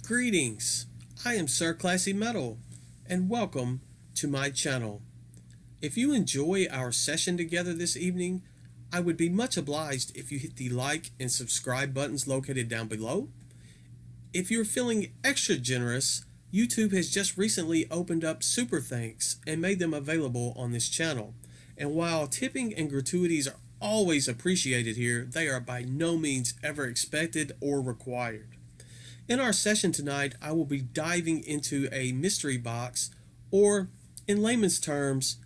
Greetings, I am Sir Classy Metal, and welcome to my channel. If you enjoy our session together this evening, I would be much obliged if you hit the like and subscribe buttons located down below. If you're feeling extra generous, YouTube has just recently opened up super thanks and made them available on this channel. And while tipping and gratuities are always appreciated here, they are by no means ever expected or required. In our session tonight, I will be diving into a mystery box, or in layman's terms,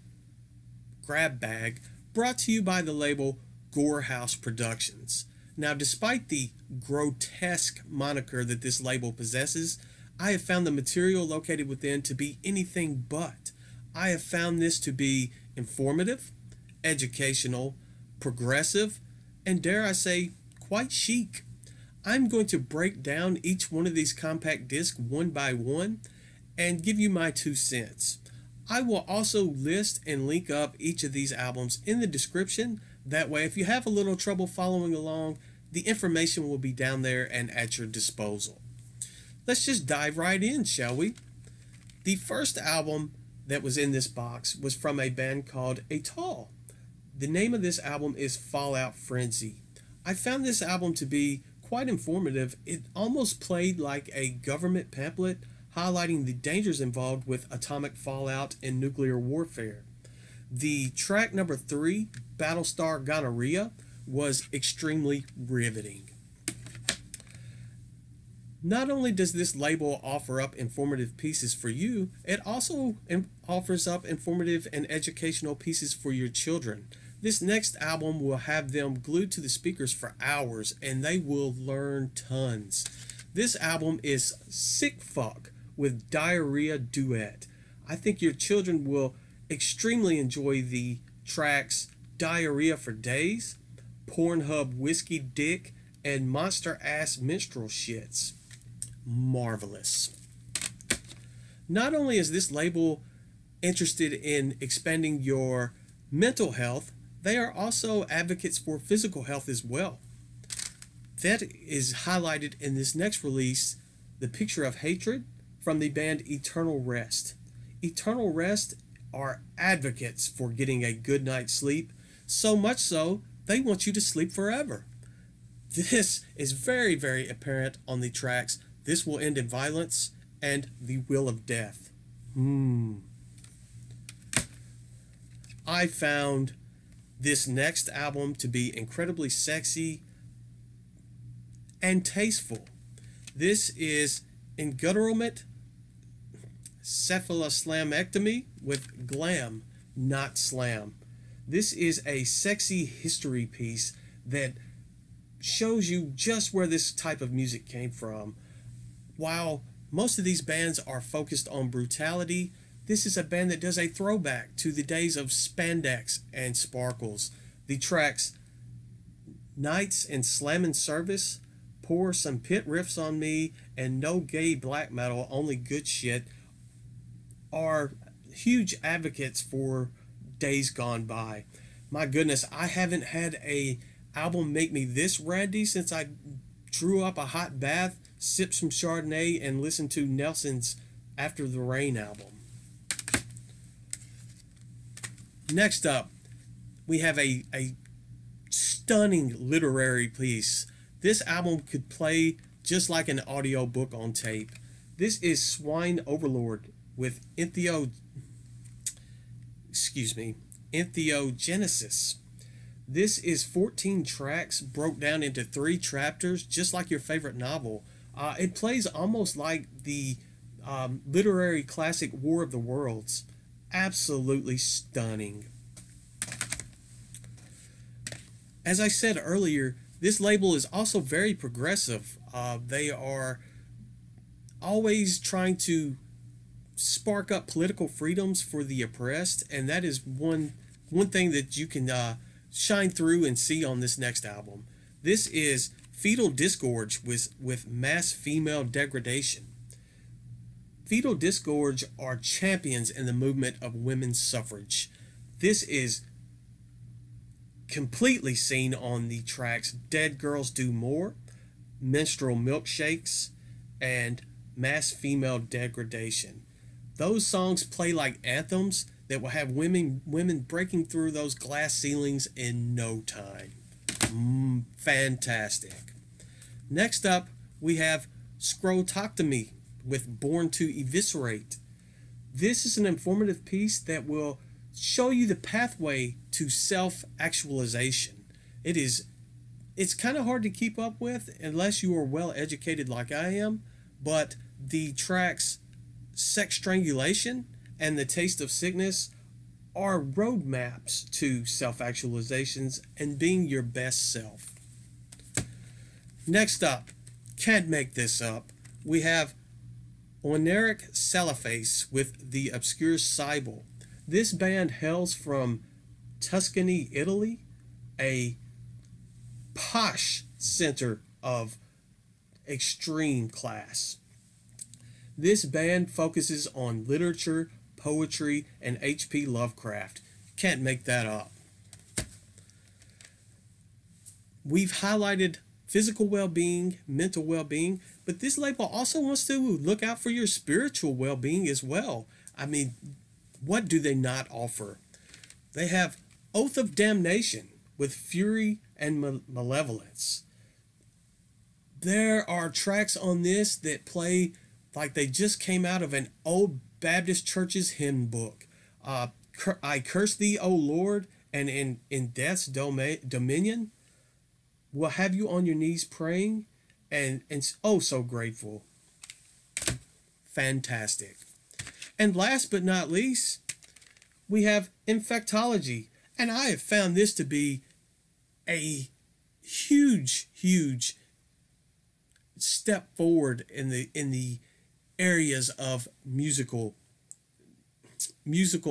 grab bag, brought to you by the label Gore House Productions. Now, despite the grotesque moniker that this label possesses, I have found the material located within to be anything but. I have found this to be informative, educational, progressive, and dare I say, quite chic. I'm going to break down each one of these compact discs one by one and give you my 2 cents. I will also list and link up each of these albums in the description. That way, if you have a little trouble following along, the information will be down there and at your disposal. Let's just dive right in, shall we? The first album that was in this box was from a band called Atoll. The name of this album is Fallout Frenzy. I found this album to be quite informative. It almost played like a government pamphlet highlighting the dangers involved with atomic fallout and nuclear warfare. The track number 3, Battlestar Gonorrhea, was extremely riveting. Not only does this label offer up informative pieces for you, it also offers up informative and educational pieces for your children. This next album will have them glued to the speakers for hours, and they will learn tons. This album is Sikfuk with Diarrhea Duet. I think your children will extremely enjoy the tracks Diarrhea for Days, Pornhub Whiskey Dick, and Monster Ass Minstrel Shits. Marvelous. Not only is this label interested in expanding your mental health, they are also advocates for physical health as well. That is highlighted in this next release, The Picture of Hatred, from the band Eternal Rest. Eternal Rest are advocates for getting a good night's sleep, so much so they want you to sleep forever. This is very, very apparent on the tracks This Will End in Violence and The Will of Death. I found this next album to be incredibly sexy and tasteful. This is Engutturalment, Cephaloslamectomy with Glam, not Slam. This is a sexy history piece that shows you just where this type of music came from. While most of these bands are focused on brutality, this is a band that does a throwback to the days of spandex and sparkles. The tracks Nights and Slammin' Service, Pour Some Pit Riffs on Me, and No Gay Black Metal, Only Good Shit are huge advocates for days gone by. My goodness, I haven't had a album make me this randy since I drew up a hot bath, sipped some Chardonnay, and listened to Nelson's After the Rain album. Next up, we have a stunning literary piece. This album could play just like an audio book on tape. This is Swine Overlord with Entheogenesis. This is 14 tracks broke down into 3 chapters, just like your favorite novel. It plays almost like the literary classic War of the Worlds. Absolutely stunning. As I said earlier, this label is also very progressive. They are always trying to spark up political freedoms for the oppressed, and that is one thing that you can shine through and see on this next album. This is Fetal Disgorge with Mass Female Degradation. Fetal Disgorge are champions in the movement of women's suffrage. This is completely seen on the tracks Dead Girls Do More, Menstrual Milkshakes, and mass female degradation. Those songs play like anthems that will have women breaking through those glass ceilings in no time. Fantastic. Next up, we have Scrotoctomy with Born to Eviscerate. This is an informative piece that will show you the pathway to self-actualization. It's kind of hard to keep up with unless you are well educated like I am, but the tracks Sex Strangulation and The Taste of Sickness are roadmaps to self-actualizations and being your best self. Next up, can't make this up, we have Oneiric Celephaïs with The Obscure Sibyl. This band hails from Tuscany, Italy, a posh center of extreme class. This band focuses on literature, poetry, and H.P. Lovecraft. Can't make that up. We've highlighted physical well-being, mental well-being, but this label also wants to look out for your spiritual well-being as well. I mean, what do they not offer? They have Oath of Damnation with Fury and Malevolence. There are tracks on this that play like they just came out of an old Baptist church's hymn book. I curse thee, O Lord, and in death's dominion will have you on your knees praying and oh so grateful. Fantastic. And last but not least, we have Infectology, and I have found this to be a huge step forward in the areas of musical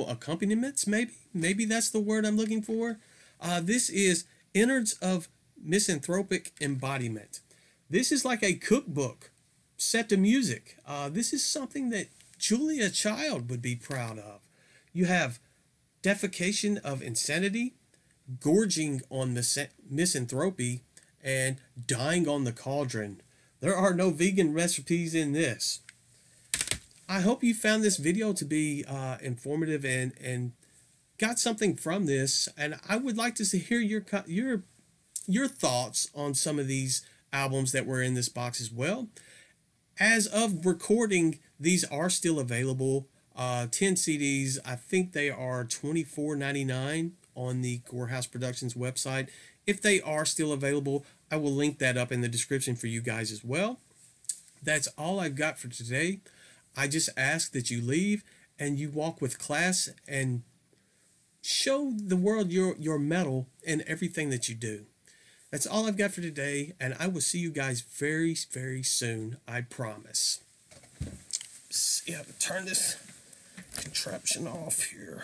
accompaniments. Maybe that's the word I'm looking for. This is Innards of Misanthropic Embodiment. This is like a cookbook set to music. This is something that Julia Child would be proud of. You have Defecation of Insanity, Gorging on Misanthropy, and Dying on the Cauldron. There are no vegan recipes in this. I hope you found this video to be informative and got something from this, and I would like to hear your thoughts on some of these albums that were in this box as well. As of recording, these are still available. 10 CDs, I think they are $24.99 on the Gore House Productions website. If they are still available, I will link that up in the description for you guys as well. That's all I've got for today. I just ask that you leave and you walk with class and show the world your metal in everything that you do. That's all I've got for today, and I will see you guys very, very soon, I promise. See how to turn this contraption off here.